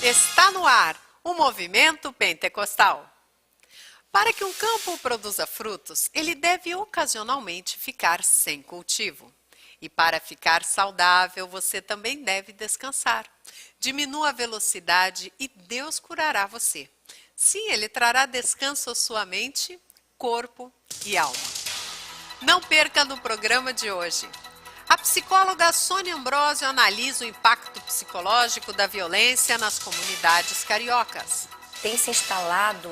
Está no ar o movimento pentecostal. Para que um campo produza frutos, ele deve ocasionalmente ficar sem cultivo. E para ficar saudável, você também deve descansar. Diminua a velocidade e Deus curará você. Sim, Ele trará descanso à sua mente, corpo e alma. Não perca no programa de hoje. A psicóloga Sônia Ambrosio analisa o impacto psicológico da violência nas comunidades cariocas. Tem se instalado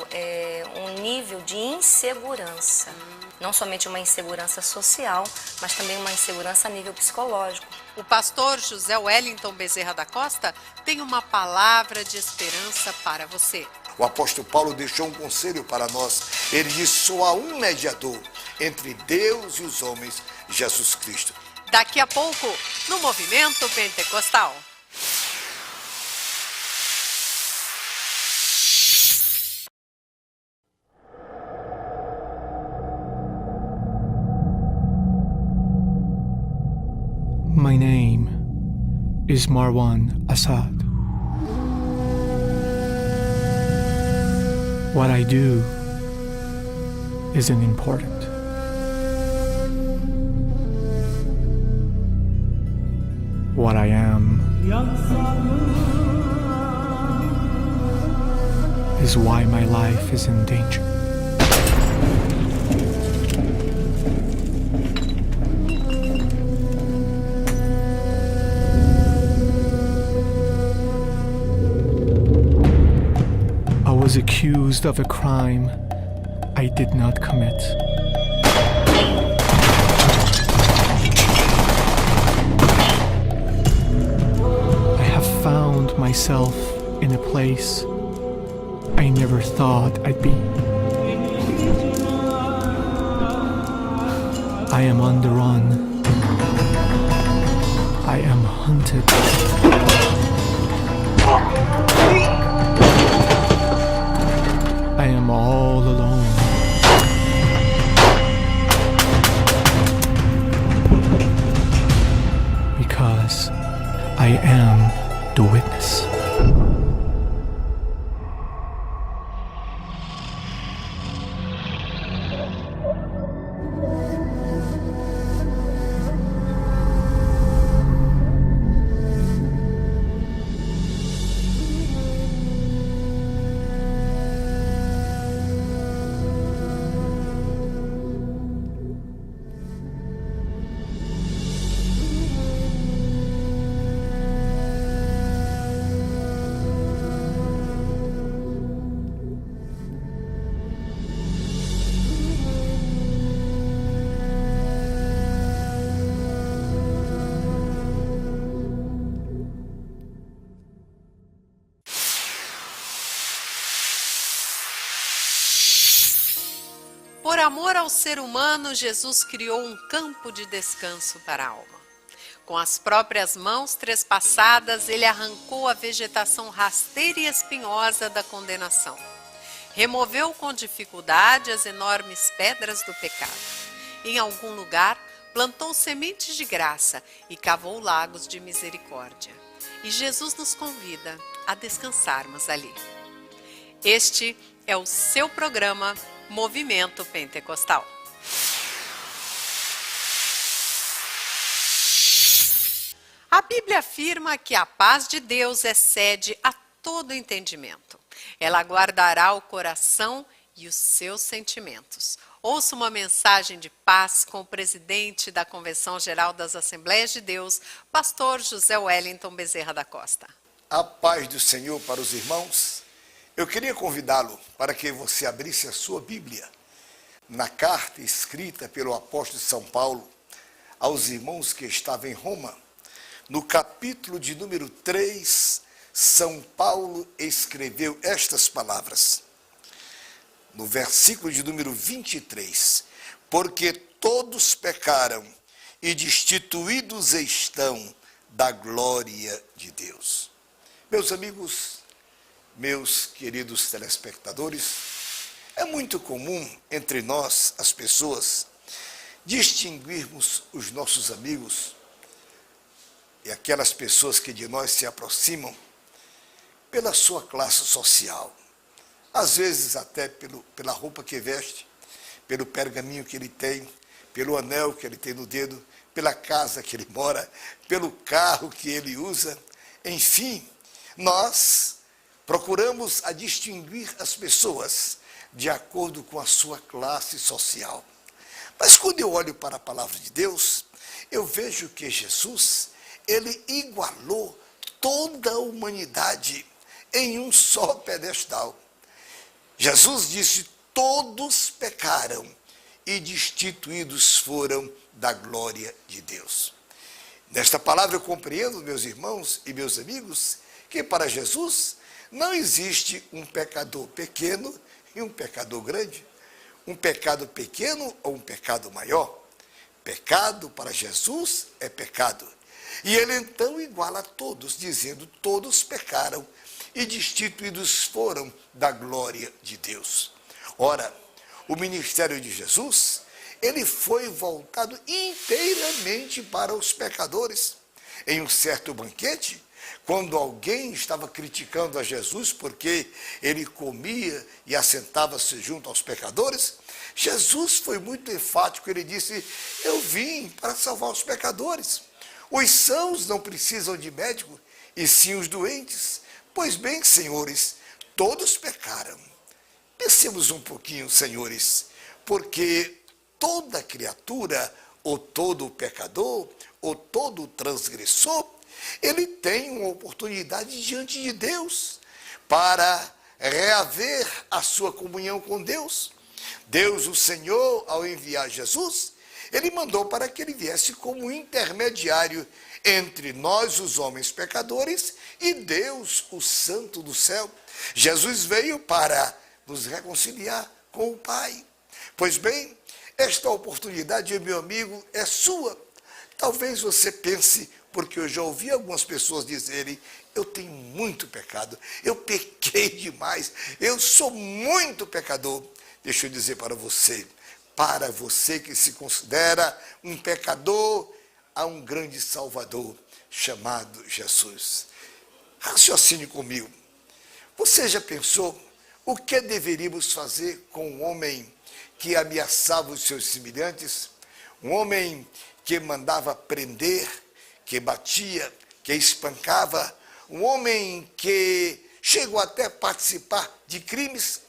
um nível de insegurança, não somente uma insegurança social, mas também uma insegurança a nível psicológico. O pastor José Wellington Bezerra da Costa tem uma palavra de esperança para você. O apóstolo Paulo deixou um conselho para nós. Ele disse: só há um mediador entre Deus e os homens, Jesus Cristo. Daqui a pouco, no Movimento Pentecostal. My name is Marwan Assad. What I do isn't important. What I am is why my life is in danger. I was accused of a crime I did not commit. I have found myself in a place I never thought I'd be. I am on the run. I am hunted. I am all alone. Because I am the witness. Por amor ao ser humano, Jesus criou um campo de descanso para a alma. Com as próprias mãos trespassadas, ele arrancou a vegetação rasteira e espinhosa da condenação. Removeu com dificuldade as enormes pedras do pecado. Em algum lugar, plantou sementes de graça e cavou lagos de misericórdia. E Jesus nos convida a descansarmos ali. Este é o seu programa Movimento Pentecostal. A Bíblia afirma que a paz de Deus excede a todo entendimento. Ela guardará o coração e os seus sentimentos. Ouça uma mensagem de paz com o presidente da Convenção Geral das Assembleias de Deus, pastor José Wellington Bezerra da Costa. A paz do Senhor para os irmãos. Eu queria convidá-lo para que você abrisse a sua Bíblia na carta escrita pelo apóstolo São Paulo aos irmãos que estavam em Roma. No capítulo de número 3, São Paulo escreveu estas palavras. No versículo de número 23, porque todos pecaram e destituídos estão da glória de Deus. Meus amigos, meus queridos telespectadores, é muito comum entre nós, as pessoas, distinguirmos os nossos amigos e aquelas pessoas que de nós se aproximam pela sua classe social, às vezes até pela roupa que veste, pelo pergaminho que ele tem, pelo anel que ele tem no dedo, pela casa que ele mora, pelo carro que ele usa. Enfim, nós procuramos a distinguir as pessoas de acordo com a sua classe social. Mas quando eu olho para a palavra de Deus, eu vejo que Jesus, ele igualou toda a humanidade em um só pedestal. Jesus disse: todos pecaram e destituídos foram da glória de Deus. Nesta palavra eu compreendo, meus irmãos e meus amigos, que para Jesus não existe um pecador pequeno e um pecador grande, um pecado pequeno ou um pecado maior. Pecado para Jesus é pecado. E ele então iguala a todos, dizendo: todos pecaram e destituídos foram da glória de Deus. Ora, o ministério de Jesus, ele foi voltado inteiramente para os pecadores. Em um certo banquete, quando alguém estava criticando a Jesus porque ele comia e assentava-se junto aos pecadores, Jesus foi muito enfático. Ele disse: eu vim para salvar os pecadores. Os sãos não precisam de médico, e sim os doentes. Pois bem, senhores, todos pecaram. Pensemos um pouquinho, senhores, porque toda criatura, ou todo pecador, ou todo transgressor, ele tem uma oportunidade diante de Deus para reaver a sua comunhão com Deus. Deus, o Senhor, ao enviar Jesus, ele mandou para que ele viesse como intermediário entre nós, os homens pecadores, e Deus, o Santo do céu. Jesus veio para nos reconciliar com o Pai. Pois bem, esta oportunidade, meu amigo, é sua. Talvez você pense, porque eu já ouvi algumas pessoas dizerem: eu tenho muito pecado, eu pequei demais, eu sou muito pecador. Deixa eu dizer para você que se considera um pecador, há um grande Salvador chamado Jesus. Raciocine comigo. Você já pensou o que deveríamos fazer com um homem que ameaçava os seus semelhantes? Um homem que mandava prender, que batia, que espancava, um homem que chegou até a participar de crimes?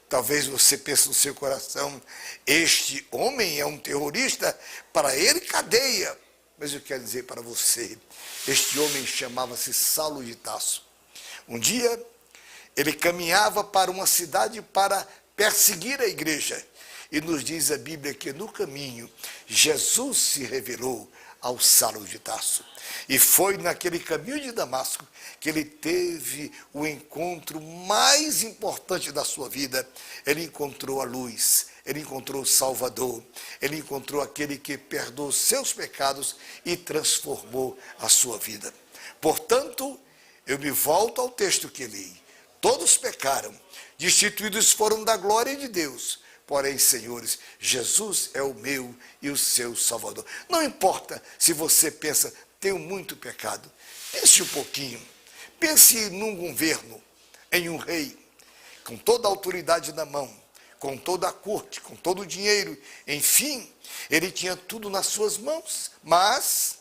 Talvez você pense no seu coração: este homem é um terrorista, para ele cadeia. Mas eu quero dizer para você, este homem chamava-se Saulo de Tarso. Um dia, ele caminhava para uma cidade para perseguir a igreja. E nos diz a Bíblia que no caminho, Jesus se revelou ao Saulo de Tarso. E foi naquele caminho de Damasco que ele teve o encontro mais importante da sua vida. Ele encontrou a luz, ele encontrou o Salvador, ele encontrou aquele que perdoou os seus pecados e transformou a sua vida. Portanto, eu me volto ao texto que li. Todos pecaram, destituídos foram da glória de Deus. Porém, senhores, Jesus é o meu e o seu Salvador. Não importa se você pensa: tenho muito pecado. Pense um pouquinho. Pense num governo, em um rei, com toda a autoridade na mão, com toda a corte, com todo o dinheiro. Enfim, ele tinha tudo nas suas mãos. Mas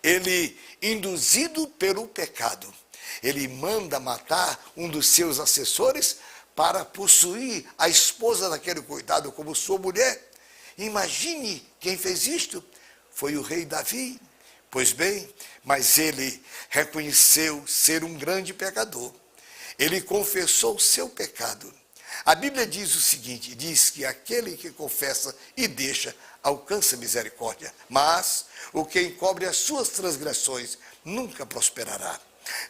ele, induzido pelo pecado, ele manda matar um dos seus assessores para possuir a esposa daquele coitado como sua mulher. Imagine quem fez isto. Foi o rei Davi. Pois bem, mas ele reconheceu ser um grande pecador. Ele confessou o seu pecado. A Bíblia diz o seguinte, diz que aquele que confessa e deixa alcança misericórdia, mas o que encobre as suas transgressões nunca prosperará.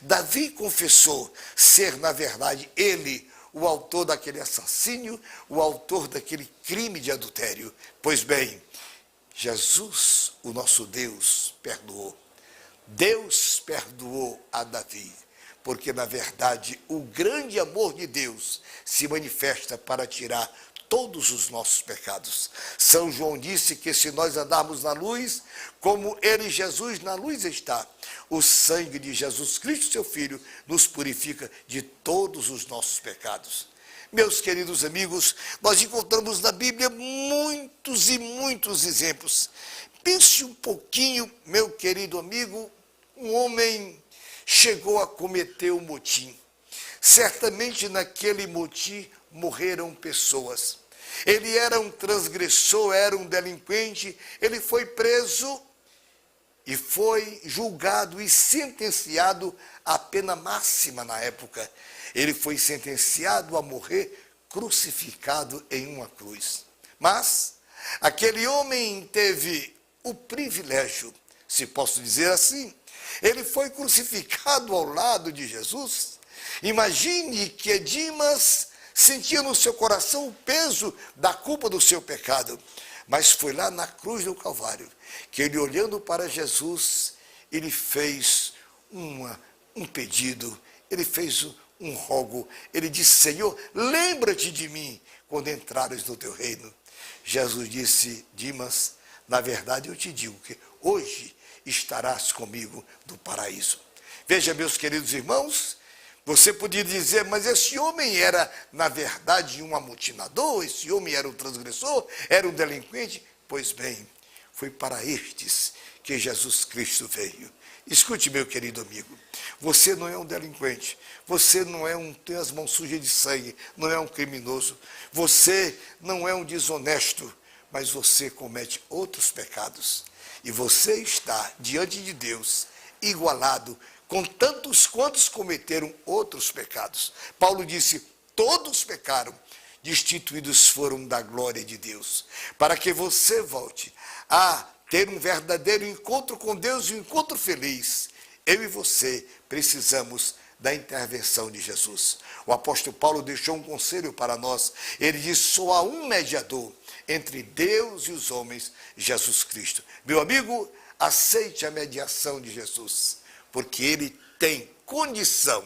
Davi confessou ser, na verdade, ele o autor daquele assassínio, o autor daquele crime de adultério. Pois bem, Jesus, o nosso Deus, perdoou. Deus perdoou a Davi, porque, na verdade, o grande amor de Deus se manifesta para tirar todos os nossos pecados. São João disse que se nós andarmos na luz, como ele, Jesus, na luz está, o sangue de Jesus Cristo, seu Filho, nos purifica de todos os nossos pecados. Meus queridos amigos, nós encontramos na Bíblia muitos e muitos exemplos. Pense um pouquinho, meu querido amigo, um homem chegou a cometer um motim. Certamente naquele motim morreram pessoas. Ele era um transgressor, era um delinquente, ele foi preso e foi julgado e sentenciado à pena máxima na época. Ele foi sentenciado a morrer crucificado em uma cruz. Mas aquele homem teve o privilégio, se posso dizer assim, ele foi crucificado ao lado de Jesus. Imagine que Dimas sentia no seu coração o peso da culpa do seu pecado, mas foi lá na cruz do Calvário que ele, olhando para Jesus, ele fez um pedido, ele fez um rogo, ele disse: Senhor, lembra-te de mim quando entrares no teu reino. Jesus disse: Dimas, na verdade eu te digo que hoje estarás comigo no paraíso. Veja, meus queridos irmãos, você podia dizer, mas esse homem era, na verdade, um amotinador, esse homem era um transgressor, era um delinquente. Pois bem, foi para estes que Jesus Cristo veio. Escute, meu querido amigo, você não é um delinquente, você não é tem as mãos sujas de sangue, não é um criminoso, você não é um desonesto, mas você comete outros pecados. E você está diante de Deus igualado com tantos quantos cometeram outros pecados. Paulo disse: todos pecaram, destituídos foram da glória de Deus. Para que você volte a ter um verdadeiro encontro com Deus e um encontro feliz, eu e você precisamos da intervenção de Jesus. O apóstolo Paulo deixou um conselho para nós. Ele disse: só há um mediador entre Deus e os homens, Jesus Cristo. Meu amigo, aceite a mediação de Jesus, porque ele tem condição,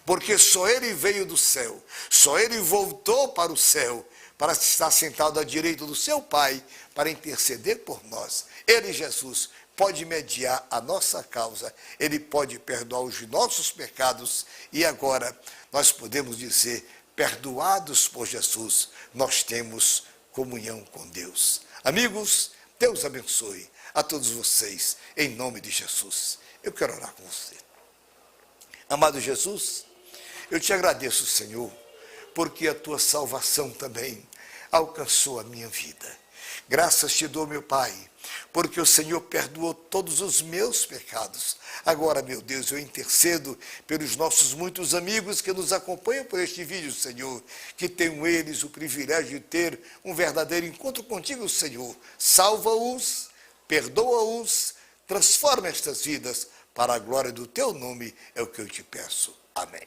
porque só ele veio do céu, só ele voltou para o céu, para estar sentado à direita do seu Pai, para interceder por nós. Ele, Jesus, pode mediar a nossa causa, ele pode perdoar os nossos pecados, e agora nós podemos dizer: perdoados por Jesus, nós temos comunhão com Deus. Amigos, Deus abençoe a todos vocês, em nome de Jesus. Eu quero orar com você. Amado Jesus, eu te agradeço, Senhor, porque a tua salvação também alcançou a minha vida. Graças te dou, meu Pai, porque o Senhor perdoou todos os meus pecados. Agora, meu Deus, eu intercedo pelos nossos muitos amigos que nos acompanham por este vídeo, Senhor, que tenham eles o privilégio de ter um verdadeiro encontro contigo, Senhor. Salva-os, perdoa-os, transforma estas vidas para a glória do teu nome, é o que eu te peço. Amém.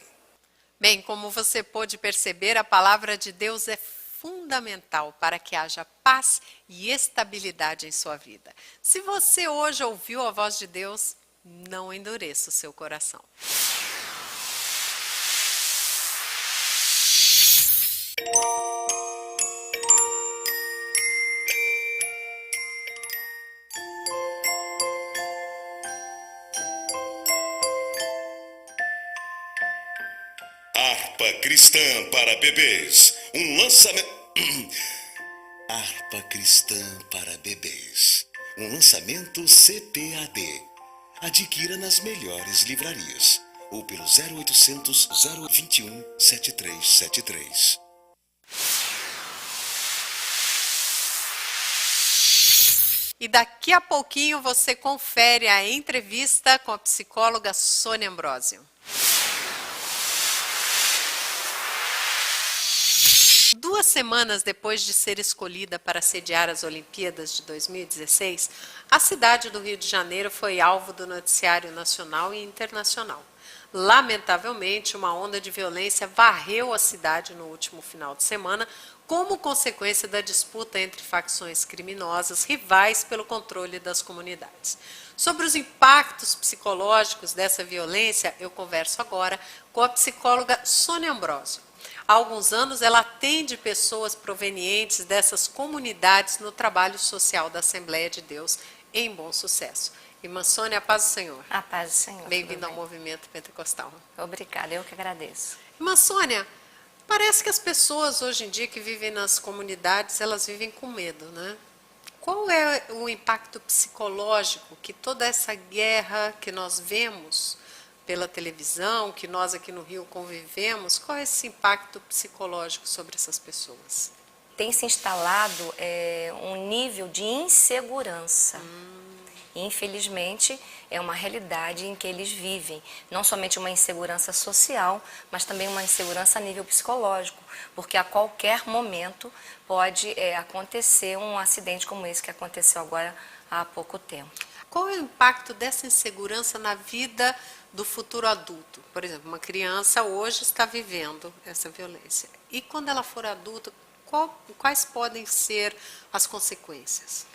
Bem, como você pôde perceber, a palavra de Deus é fundamental para que haja paz e estabilidade em sua vida. Se você hoje ouviu a voz de Deus, não endureça o seu coração. Harpa Cristã para bebês. Um lançamento. Harpa Cristã para bebês. Um lançamento CPAD. Adquira nas melhores livrarias ou pelo 0800 021 7373. E daqui a pouquinho você confere a entrevista com a psicóloga Sônia Ambrosio. 2 semanas depois de ser escolhida para sediar as Olimpíadas de 2016, a cidade do Rio de Janeiro foi alvo do noticiário nacional e internacional. Lamentavelmente, uma onda de violência varreu a cidade no último final de semana, como consequência da disputa entre facções criminosas rivais pelo controle das comunidades. Sobre os impactos psicológicos dessa violência, eu converso agora com a psicóloga Sônia Ambrosio. há alguns anos ela atende pessoas provenientes dessas comunidades no trabalho social da Assembleia de Deus em Bom Sucesso. Irmã Sônia, a paz do Senhor. A paz do Senhor. Bem-vinda ao movimento pentecostal. Obrigada, eu que agradeço. Irmã Sônia, parece que as pessoas hoje em dia que vivem nas comunidades, elas vivem com medo, né? Qual é o impacto psicológico que toda essa guerra que nós vemos pela televisão, que nós aqui no Rio convivemos, qual é esse impacto psicológico sobre essas pessoas? Tem se instalado um nível de insegurança. Infelizmente, é uma realidade em que eles vivem, não somente uma insegurança social, mas também uma insegurança a nível psicológico, porque a qualquer momento pode acontecer um acidente como esse que aconteceu agora há pouco tempo. Qual é o impacto dessa insegurança na vida do futuro adulto? Por exemplo, uma criança hoje está vivendo essa violência. E quando ela for adulta, quais podem ser as consequências?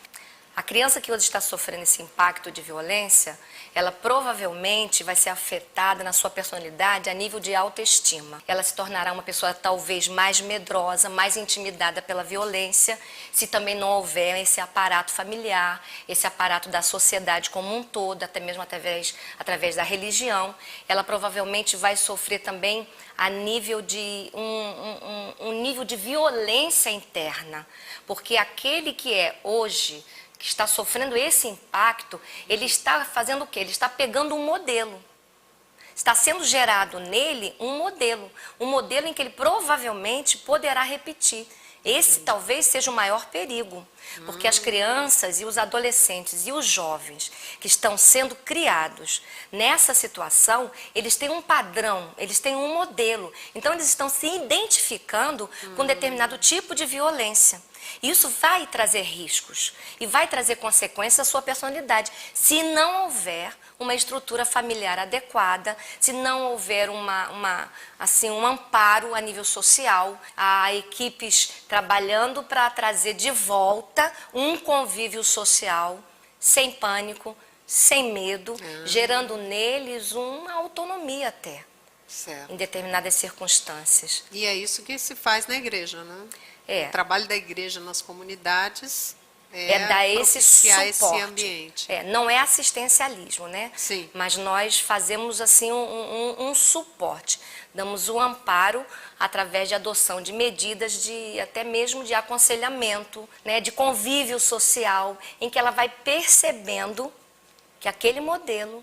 A criança que hoje está sofrendo esse impacto de violência, ela provavelmente vai ser afetada na sua personalidade a nível de autoestima. Ela se tornará uma pessoa talvez mais medrosa, mais intimidada pela violência, se também não houver esse aparato familiar, esse aparato da sociedade como um todo, até mesmo através da religião. Ela provavelmente vai sofrer também a nível de um nível de violência interna, porque aquele que é hoje que está sofrendo esse impacto, ele está fazendo o quê? Ele está pegando um modelo. Está sendo gerado nele um modelo em que ele provavelmente poderá repetir. Esse talvez seja o maior perigo, porque as crianças e os adolescentes e os jovens que estão sendo criados nessa situação, eles têm um padrão, eles têm um modelo. Então eles estão se identificando com determinado tipo de violência. Isso vai trazer riscos e vai trazer consequências à sua personalidade, se não houver uma estrutura familiar adequada, se não houver um amparo a nível social, há equipes trabalhando para trazer de volta um convívio social sem pânico, sem medo, gerando neles uma autonomia até, Certo. em determinadas circunstâncias. E é isso que se faz na igreja, né? É. O trabalho da igreja nas comunidades dar esse propiciar suporte. esse ambiente. Não é assistencialismo, né? Sim. Mas nós fazemos assim um suporte, damos um amparo através de adoção de medidas até mesmo de aconselhamento, né? De convívio social, em que ela vai percebendo que aquele modelo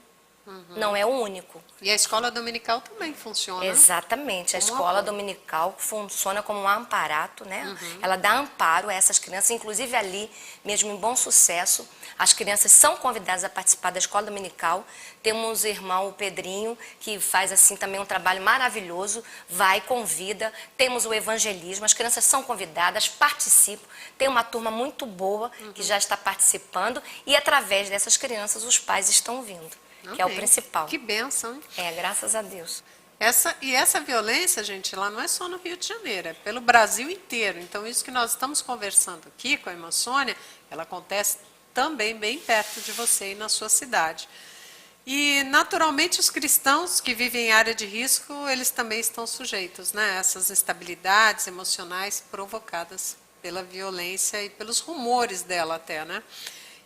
não é o único. E a escola dominical também funciona. Exatamente, a Como escola amparo. dominical funciona como um amparato, né? Ela dá amparo a essas crianças, inclusive ali, mesmo em Bom Sucesso, as crianças são convidadas a participar da escola dominical. Temos o irmão, o Pedrinho, que faz assim também um trabalho maravilhoso, convida. Temos o evangelismo, as crianças são convidadas, participam. Tem uma turma muito boa que já está participando e através dessas crianças os pais estão vindo. Que é o Amém. principal. Que bênção, hein? Graças a Deus. Essa violência, gente, lá não é só no Rio de Janeiro, é pelo Brasil inteiro. Então, isso que nós estamos conversando aqui com a irmã Sônia, ela acontece também bem perto de você e na sua cidade. E, naturalmente, os cristãos que vivem em área de risco, eles também estão sujeitos, né, a essas instabilidades emocionais provocadas pela violência e pelos rumores dela até, né?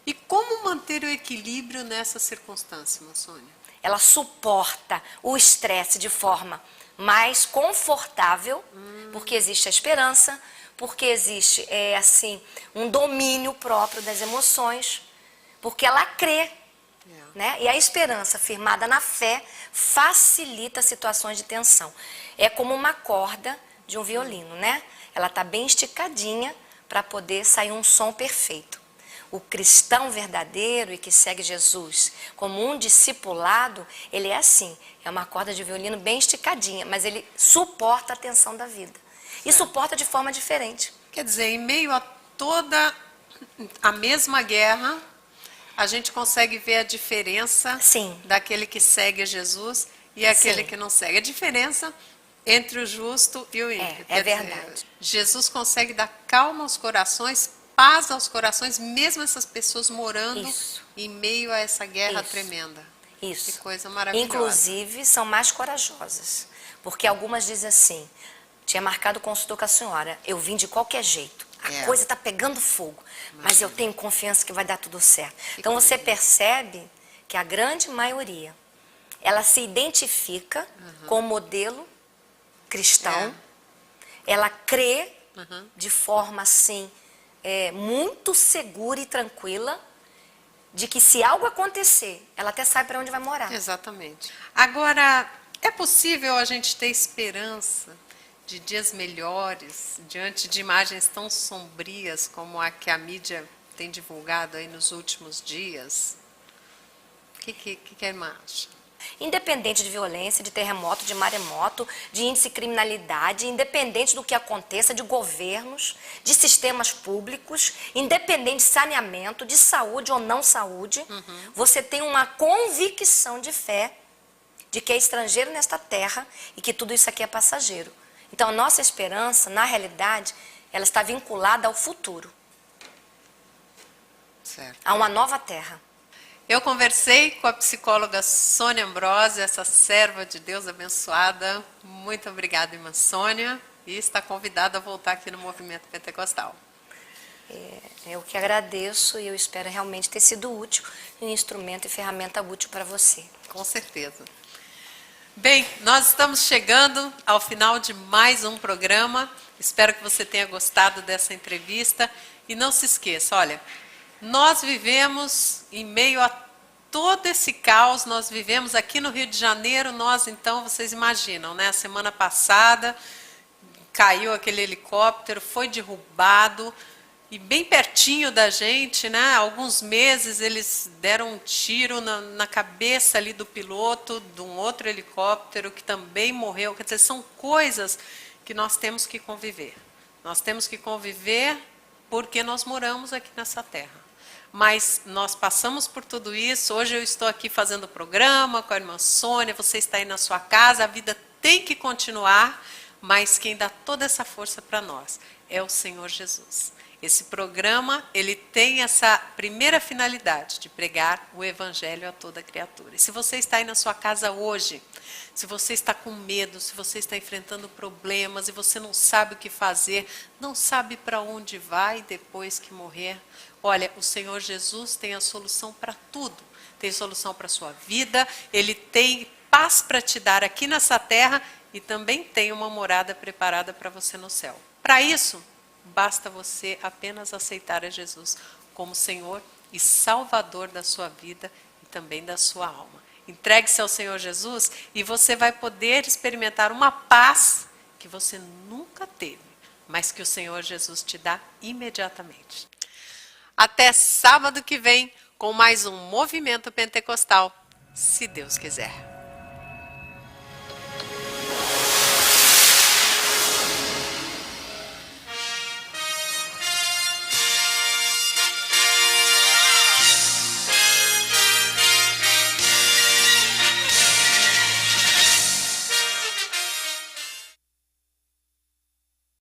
E como manter o equilíbrio nessa circunstância, irmã Sônia? Ela suporta o estresse de forma mais confortável, porque existe a esperança, porque existe um domínio próprio das emoções, porque ela crê, né? E a esperança firmada na fé facilita situações de tensão. É como uma corda de um violino, né? Ela está bem esticadinha para poder sair um som perfeito. O cristão verdadeiro e que segue Jesus como um discipulado, ele é assim, é uma corda de violino bem esticadinha, mas ele suporta a tensão da vida. E suporta de forma diferente. Quer dizer, em meio a toda a mesma guerra, a gente consegue ver a diferença Sim. daquele que segue a Jesus e aquele Sim. que não segue. A diferença entre o justo e o ímpio. É Quer dizer, verdade. Jesus consegue dar calma aos corações, paz aos corações, mesmo essas pessoas morando Isso. em meio a essa guerra Isso. tremenda. Isso. Que coisa maravilhosa. Inclusive, são mais corajosas. Porque algumas dizem assim, Tinha marcado consulta com a senhora. Eu vim de qualquer jeito. A coisa está pegando fogo. Mas eu tenho confiança que vai dar tudo certo. Então você percebe que a grande maioria, ela se identifica com o modelo cristão. Ela crê de forma assim, muito segura e tranquila, de que se algo acontecer, ela até sabe para onde vai morar. Exatamente. Agora, é possível a gente ter esperança de dias melhores diante de imagens tão sombrias como a que a mídia tem divulgado aí nos últimos dias? O que a irmã acha? Independente de violência, de terremoto, de maremoto, de índice de criminalidade, independente do que aconteça, de governos, de sistemas públicos, independente de saneamento, de saúde ou não saúde, você tem uma convicção de fé de que é estrangeiro nesta terra e que tudo isso aqui é passageiro. Então, a nossa esperança, na realidade, ela está vinculada ao futuro. Certo. A uma nova terra. Eu conversei com a psicóloga Sônia Ambrosio, essa serva de Deus abençoada. Muito obrigada, irmã Sônia. E está convidada a voltar aqui no Movimento Pentecostal. Eu que agradeço e eu espero realmente ter sido útil, um instrumento e ferramenta útil para você. Com certeza. Bem, nós estamos chegando ao final de mais um programa. Espero que você tenha gostado dessa entrevista. E não se esqueça, olha, nós vivemos em meio a todo esse caos, nós vivemos aqui no Rio de Janeiro, então, vocês imaginam, né? A semana passada caiu aquele helicóptero, foi derrubado, e bem pertinho da gente, né? Alguns meses eles deram um tiro na cabeça ali do piloto de um outro helicóptero que também morreu. Quer dizer, são coisas que nós temos que conviver. Nós temos que conviver porque nós moramos aqui nessa terra. Mas nós passamos por tudo isso. Hoje eu estou aqui fazendo o programa com a irmã Sônia, você está aí na sua casa, a vida tem que continuar, mas quem dá toda essa força para nós é o Senhor Jesus. Esse programa, ele tem essa primeira finalidade de pregar o evangelho a toda criatura. E se você está aí na sua casa hoje, se você está com medo, se você está enfrentando problemas e você não sabe o que fazer, não sabe para onde vai depois que morrer, olha, o Senhor Jesus tem a solução para tudo. Tem solução para a sua vida, Ele tem paz para te dar aqui nessa terra e também tem uma morada preparada para você no céu. Para isso, basta você apenas aceitar a Jesus como Senhor e Salvador da sua vida e também da sua alma. Entregue-se ao Senhor Jesus e você vai poder experimentar uma paz que você nunca teve, mas que o Senhor Jesus te dá imediatamente. Até sábado que vem com mais um Movimento Pentecostal, se Deus quiser.